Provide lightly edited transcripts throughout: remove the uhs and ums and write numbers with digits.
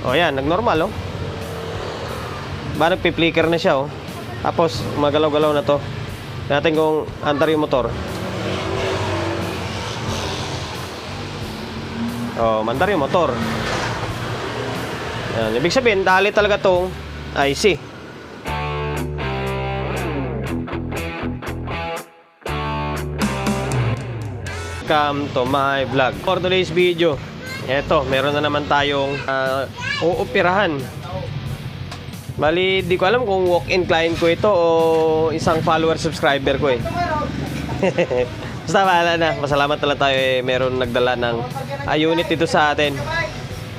O yan, nag-normal, oh. Ba, nagpi-flicker na siya, oh. Tapos, magalaw-galaw na to. Natin kung andar yung motor. Oh, mandar yung motor. Yan, ibig sabihin, dali talaga tong IC. Welcome to my vlog. For today's video, eto, meron na naman tayong uupirahan. Bali, di ko alam kung walk-in client ko ito o isang follower subscriber ko eh. Basta bahala na. Masalamat na lang tayo eh. Meron nagdala ng unit dito sa atin.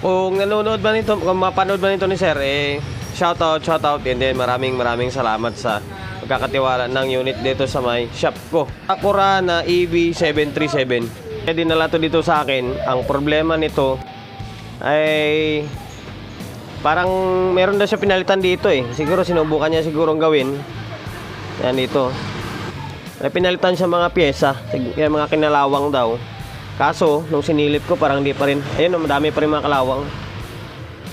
Kung nanonood ba nito, kung mapanood ba nito ni Sir, eh, shoutout. And then maraming salamat sa pagkakatiwala ng unit dito sa may shop ko. Acura na EV737. Kaya dinala to dito sa akin. Ang problema nito ay parang meron na siya pinalitan dito eh. Siguro sinubukan niya sigurong gawin. Yan dito. May pinalitan siya mga pyesa, mga kinalawang daw. Kaso, nung sinilip ko parang hindi pa rin. Ayun, madami pa rin mga kalawang.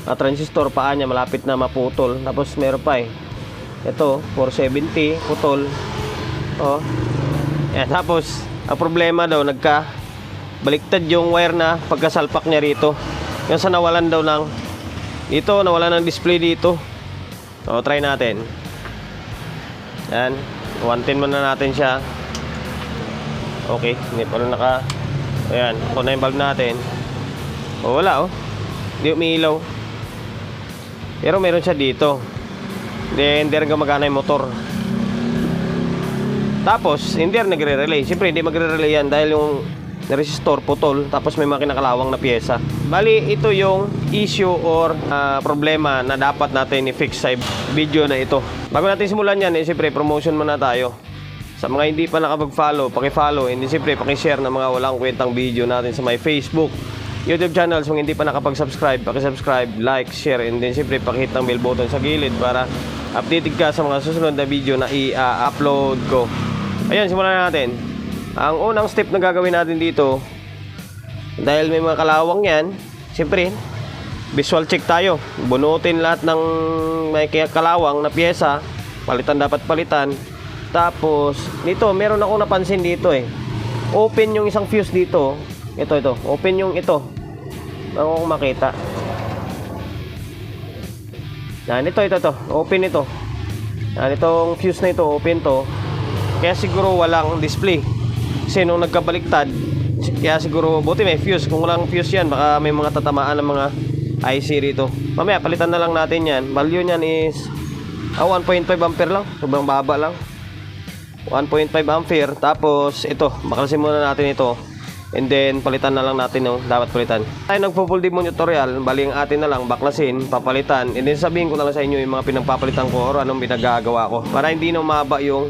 Transistor paa niya malapit na maputol. Tapos meron pa eh. Ito, 470, putol. Oh. Yan, tapos, ang problema daw, baliktad yung wire na pagkasalpak niya rito. Yung sa nawalan daw ng dito, nawala ng display dito. So, try natin. Yan. 110 muna natin siya. Okay. Hindi pa rin naka... Ayan. Ito na yung bulb natin. O, wala, oh. Hindi umiilaw. Pero meron siya dito. Hindi rin gumagana yung motor. Tapos, hindi rin nagre-relay. Siyempre, hindi magre-relay yan dahil yung resistor putol, tapos may mga kinakalawang na pyesa. Bali, ito yung issue or problema na dapat natin i-fix sa video na ito. Bago natin simulan yan, siyempre promotion muna tayo. Sa mga hindi pa nakapag-follow, paki-follow, and siyempre paki-share ng mga walang kwentang video natin sa my Facebook, YouTube channels. Kung hindi pa nakapag-subscribe, paki-subscribe, like, share, and then siyempre paki-hit ng bell button sa gilid para updated ka sa mga susunod na video na i-upload ko. Ayun, simulan na natin. Ang unang step na gagawin natin dito, dahil may mga kalawang yan, siyempre visual check tayo. Bunutin lahat ng may kalawang na pyesa. Dapat palitan. Tapos dito, meron akong napansin dito eh. Open yung isang fuse dito. Ito. Open yung ito. Bago ko makita. Yan, ito. Open ito. Yan, itong fuse na ito, open to. Kaya siguro walang display. Kasi nung nagkabaliktad, kaya siguro buti may fuse. Kung walang fuse yan, baka may mga tatamaan ng mga IC rito. Mamaya palitan na lang natin yan. Value nyan is 1.5 ampere lang. Sobrang baba lang. 1.5 ampere. Tapos ito, baklasin muna natin ito. And then palitan na lang natin yung dapat palitan. Tayo nagpo-full demo tutorial. Bali ang atin na lang baklasin, papalitan. And then sabihin ko na lang sa inyo yung mga pinagpapalitan ko or anong pinagagawa ko, para hindi na umaba yung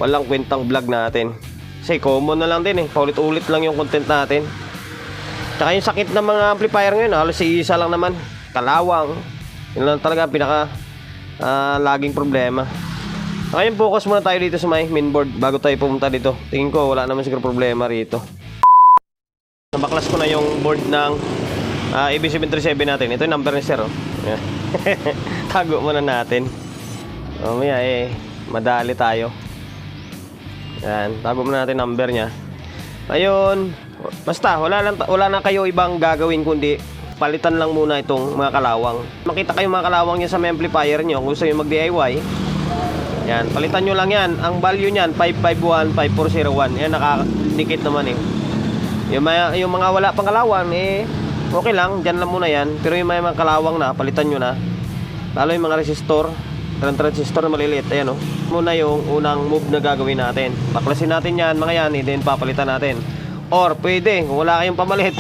walang kwentang vlog natin. Kasi common na lang din eh. Paulit-ulit lang yung content natin. Tsaka yung sakit ng mga amplifier ngayon, halos isa lang naman. Kalawang. Yun lang talaga pinaka laging problema. Ngayon focus muna tayo dito sa may mainboard bago tayo pumunta dito. Tingin ko wala naman siguro problema rito. Nabaklas ko na yung board ng EV737 natin. Ito yung number ni Sir, oh. Tago muna natin. Mamaya madali tayo. Yan, tago muna natin number niya. Ayun, basta wala na kayo ibang gagawin kundi palitan lang muna itong mga kalawang. Makita kayo mga kalawang niya sa may amplifier niyo. Kung gusto niyo mag-DIY, yan, palitan niyo lang yan. Ang value niyan 551, 5401. Yan, nakadikit naman eh. Yung mga wala pang kalawang okay lang, dyan lang muna yan. Pero yung mga kalawang na, palitan niyo na. Lalo yung mga resistor, transistor na maliliit, ayan o. Muna yung unang move na gagawin natin. Baklasin natin yan, mga yan, then papalitan natin. Or pwede, kung wala kayong pamalit,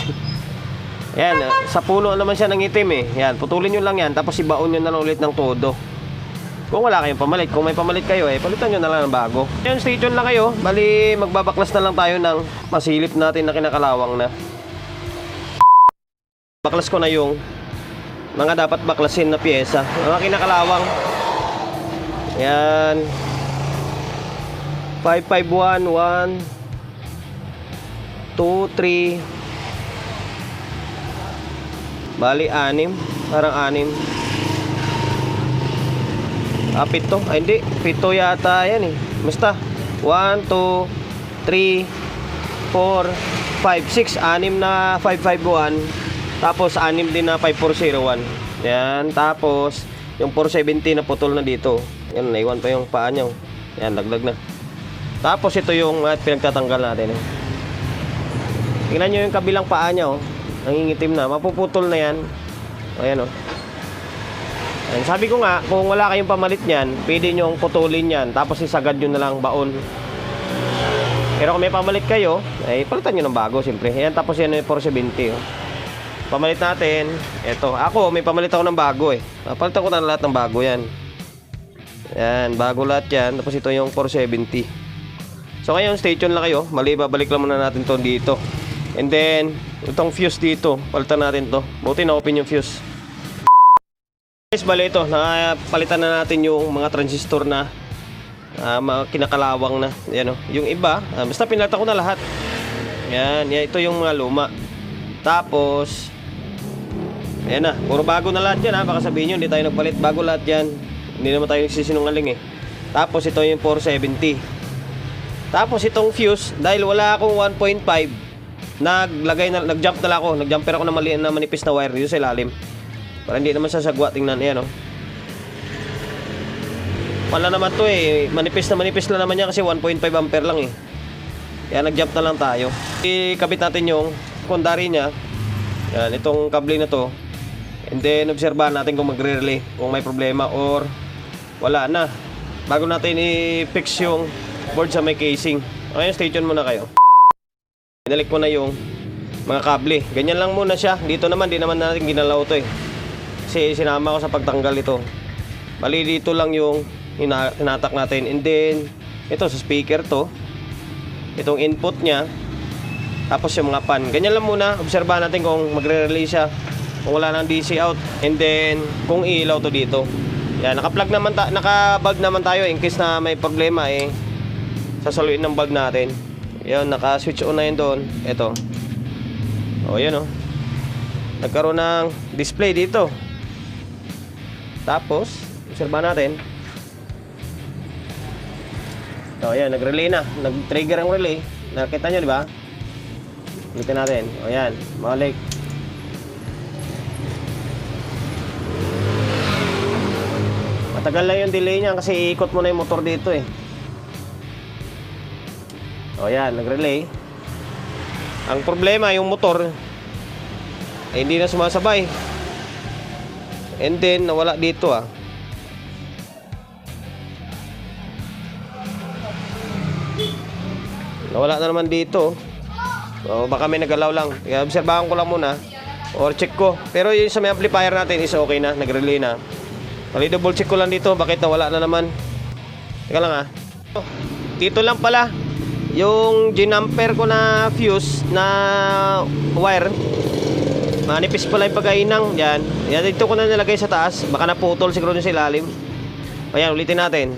ayan, sa puno naman siya ng itim eh. Yan, putulin nyo lang yan, tapos ibaon nyo na lang ulit ng todo. Kung wala kayong pamalit, kung may pamalit kayo palitan nyo na lang ng bago. Ayan, stay tuned lang kayo. Bali, magbabaklas na lang tayo ng masilip natin na kinakalawang na. Baklas ko na yung mga dapat baklasin na pyesa, mga kinakalawang. Yan, 551, 1, 2, 3, Bali, 6. Parang 6. Pito. Ay, hindi. 7 yata yan eh. Basta. 1, 2, 3, 4, 5, 6. 6 na 551. Tapos 6 din na 5401. Yan. Tapos yung 470 na putol na dito. Yan, naiwan pa yung paa niya. Yan, laglag na. Tapos ito yung pinagtatanggal natin. Tingnan nyo yung kabilang paa niya. Nangingitim na. Mapuputol na yan. Ayan o. Ayan, sabi ko nga, kung wala kayong pamalit niyan, pwede nyong putulin yan. Tapos isagad nyo na lang baon. Pero kung may pamalit kayo, ay palitan nyo ng bago, siyempre. Ayan, tapos yan yung 470. Pamalit natin. Ito. Ako, may pamalit ako ng bago eh. Palitan ko na lahat ng bago yan. Ayan, bago lahat yan. Tapos ito yung 470. So ngayon, stay tuned lang kayo. Mali, babalik lang muna natin to dito. And then, itong fuse dito, palitan natin to. Buti na open yung fuse. Guys, bali ito, napalitan na natin yung mga transistor na mga kinakalawang na. Yan, yung iba, basta pinalitan ko na lahat. Yan, ito yung mga luma. Tapos, ayan na, puro bago na lahat yan ha. Baka sabihin nyo, hindi tayo nagpalit. Bago lahat yan. Hindi naman tayo nagsisinungaling eh. Tapos ito yung 470. Tapos itong fuse, dahil wala akong 1.5, nag-jump na lang ako. Nag-jumper ako na maliit na manipis na wire dito sa ilalim. Para hindi naman sasagwa. Tingnan, ayan o. Wala naman to eh. Manipis na naman yan kasi 1.5 ampere lang eh. Kaya nag-jump na lang tayo. Ikabit natin yung kundari niya. Yan, itong kable na to. And then, obserbahan natin kung magre-relay. Kung may problema or wala na. Bago natin i-fix yung board sa may casing. Okay, stay tuned muna kayo. Pinalik ko na yung mga kable. Ganyan lang muna siya. Dito naman, di naman natin ginalaw to eh. Kasi sinama ko sa pagtanggal ito. Bali dito lang yung tinatak natin. And then, ito sa speaker to. Itong input niya. Tapos yung mga pan. Ganyan lang muna. Obserbahan natin kung magre-relay siya. Kung wala nang DC out. And then, kung ilaw to dito. Yan, naka-plug naman, naka-bulb naman tayo. In case na may problema eh, sasaluin ng bulb natin. Yan, naka-switch on na yun doon. Ito. O, yan o. Nagkaroon ng display dito. Tapos, obserbahan natin. O, yan, nag-relay na. Nag-trigger ang relay. Nakita nyo, di ba? Ulitin natin. O, yan. Malik. Matagal lang yung delay niya kasi iikot mo na yung motor dito eh. O, yan. Nag-relay. Ang problema, yung motor hindi na sumasabay. And then, nawala dito ah. Nawala na naman dito. O, baka may nagalaw lang. Kaya obserbahan ko lang muna. Or check ko. Pero yung sa may amplifier natin is okay na. Nag-relay na. Mali double check ko lang dito. Bakit nawala na naman? Teka lang ah. Dito lang pala. Yung ginamper ko na fuse na wire. Manipis pala yung pag-ainang. Yan. Yan, dito ko na nilagay sa taas. Baka naputol siguro sa ilalim. Ayan, ulitin natin.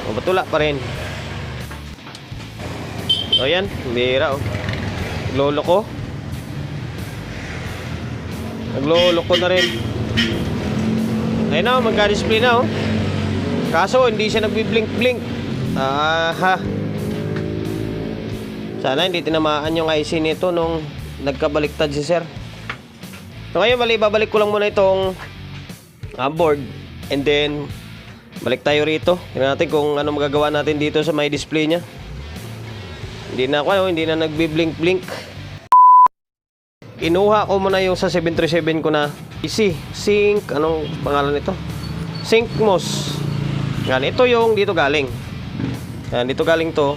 O, ba't wala pa rin? O, yan. Bira, o. Nagloloko. Nagloloko na rin. Ayun na, magka-display na, o. Kaso, hindi siya nagbi-blink-blink. Aha. Sana hindi tinamaan yung IC nito nung nagkabaliktad si sir. So ngayon, babalik ko lang muna itong board. And then, balik tayo rito. Tingnan natin kung ano magagawa natin dito sa may display niya. Hindi na nagbi-blink-blink. Inuha ko muna yung sa 737 ko na PC. Sync, anong pangalan nito? Sync MOS. Yan, ito yung dito galing. Yan, dito galing to.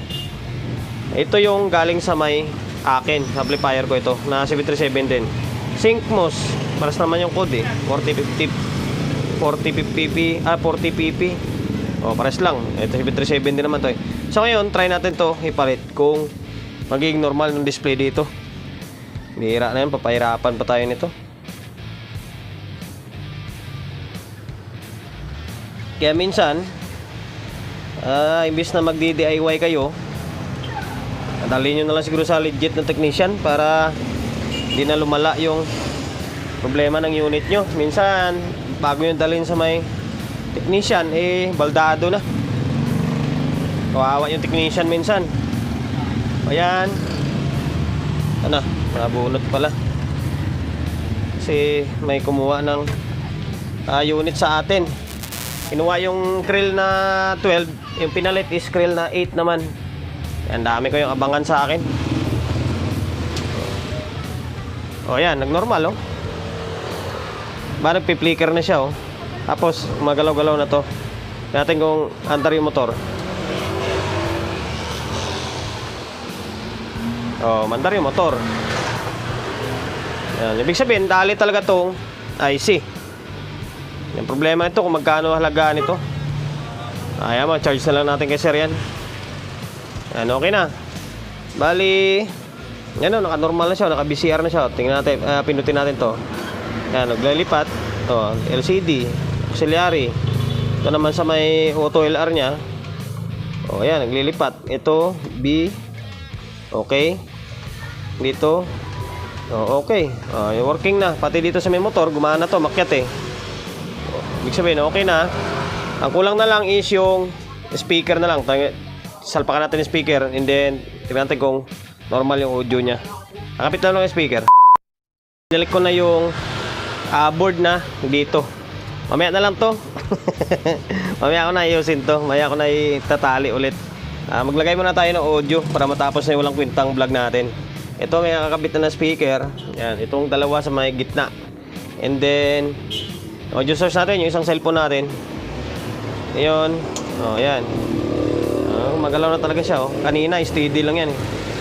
Ito yung galing sa may akin, amplifier ko ito, na 737 din. Sync MOS, paras naman yung code eh. 40pp. O, pares lang. Ito 737 din naman to eh. So ngayon, try natin to ipalit kung magiging normal yung display dito. Bihira na yan, papahirapan pa tayo nito. Kaya minsan, imbis na magdi-DIY kayo, dali nyo na lang siguro sa legit na technician para Hindi na lumala yung problema ng unit nyo. Minsan, bago yung dalhin sa may technician, baldado na. Kawawa yung technician minsan. Ayan. Ano, nabunot pala. Kasi may kumuha ng unit sa atin. Kinuha yung krill na 12, yung pinalit is krill na 8 naman. Yan, dami ko yung abangan sa akin. O yan, nagnormal oh. Ba nagpi-flicker na siya oh. Tapos magalaw-galaw na to. Natin kung andar yung motor. Oh, mandar yung motor. Yan, ibig sabihin, dali talaga tong IC. Yung problema nito kung magkano halaga nito. Ayan mo, charge na lang natin kay sir yan. Yan, okay na. Bali, yan o, naka-normal na siya, naka-BCR na siya. Tingnan natin, pinutin natin to. Yan, naglilipat. To, LCD, auxiliary. Ito naman sa may auto LR niya. O, yan, naglilipat. Ito, B. Okay. Dito. O, okay. O, working na. Pati dito sa may motor, gumana to, makyat eh. O, ibig sabihin, okay na. Ang kulang na lang is yung speaker na lang. Salpakan natin yung speaker and then tingnan natin kung normal yung audio niya. Nakapit na lang yung speaker. Dinalik ko na yung board na dito. Mamaya na lang to. Mamaya ko na iusin to. Mamaya ko na itatali ulit. Maglagay muna tayo ng audio para matapos na yung walang kwintang vlog natin. Ito may kakabit na speaker. Yan, itong dalawa sa may gitna. And then audio source natin, yung isang cellphone natin. Ayun. Oh, yan. Magalaw na talaga siya oh. Kanina steady lang yan eh.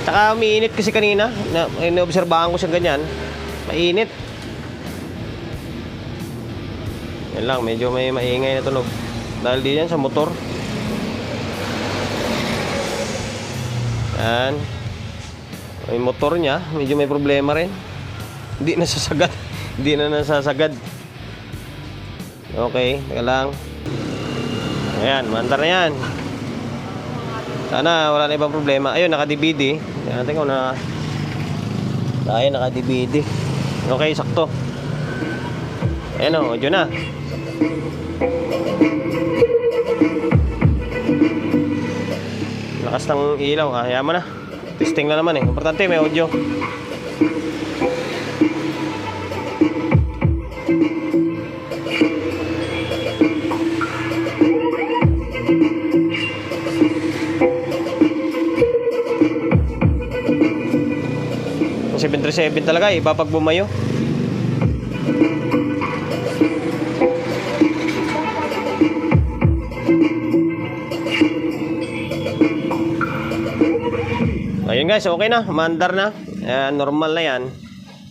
Tsaka umiinit kasi kanina. Inoobserbahan ko siya ganyan. Mainit. Yan lang, medyo may maingay na tunog. Dahil di yan sa motor. Yan. Yung motor niya, medyo may problema rin. Hindi nasasagad. Hindi na nasasagad. Okay, teka lang. Ayan, mandar na yan. Sana wala na ibang problema. Ayun, naka-DVD. Tingnan natin kung na tayo naka-DVD. Okay, sakto. Ayan o, audio na. Lakas ng ilaw. Hayaan mo na. Testing na naman eh. Importante may audio. Yung 737 talaga iba pag bumayo. Ayun guys, okay na, mandar na. Normal na yan.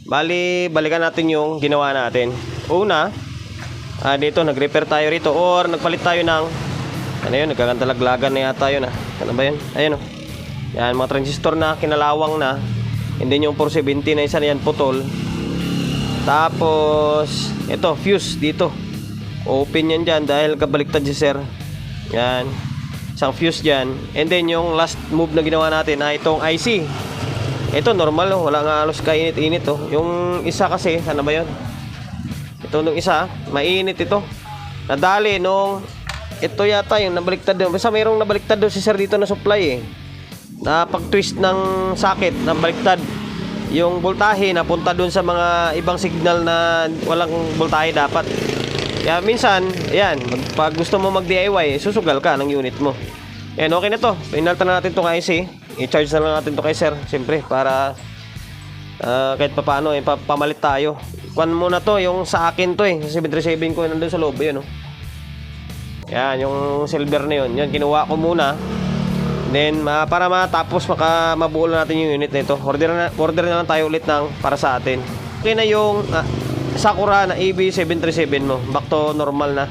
Bali, balikan natin yung ginawa natin. Una, dito nag-repair tayo rito or nagpalit tayo ng ano yun, nagkakantalaglagan na yata yun ah. Ano ba yun? Ayun oh. Yan, mga transistor na kinalawang na. And then yung 470 na isa na yan putol. Tapos ito, fuse dito. Open yan dyan dahil kabaliktad si sir. Yan, isang fuse dyan. And then yung last move na ginawa natin na itong IC. Ito normal oh, wala nga halos kainit-init oh. Yung isa kasi, sana ba yun? Ito nung isa, mainit ito. Nadali nung ito yata yung nabaliktad doon. Basta mayroong nabaliktad doon si sir dito na supply eh. Na pag-twist ng socket, nabaliktad. Yung voltahe napunta doon sa mga ibang signal na walang voltahe dapat. Kaya minsan, ayan, pag gusto mo mag-DIY, susugal ka ng unit mo. Ayan, okay na to. Pinalta na natin itong IC. I-charge na lang natin to kay sir, siyempre, para kahit pa paano, pamalit tayo. Kuan muna to, yung sa akin to eh. Sa 737 ko nandun sa loob, yun oh. Yan, yung silver na yun. Yan, kinuha ko muna. Then, para matapos mabuo natin yung unit na ito. Order na lang tayo ulit ng para sa atin. Okay na yung Sakura na EB737 mo. Back to normal na.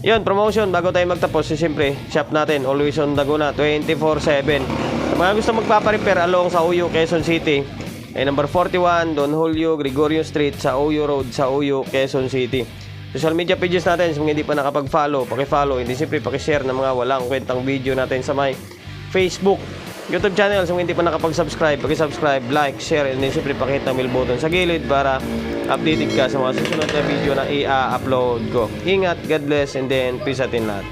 Yun, promotion. Bago tayo magtapos, siyempre, shop natin. Always on Laguna, 24/7. Sa mga gusto magpaparepair along sa Uyo, Quezon City, ay number 41, Don Julio Gregorio Street, sa Uyo Road, sa Uyo, Quezon City. Social media pages natin, sa mga hindi pa nakapag-follow, paki-follow, hindi siyempre paki-share ng mga walang kwentang video natin sa may Facebook, YouTube channel. So, kung hindi pa nakapag-subscribe, pag-subscribe, like, share, and then siyempre pakita ang bell button sa gilid para updated ka sa mga susunod na video na i-upload ko. Ingat, God bless, and then peace atin lahat.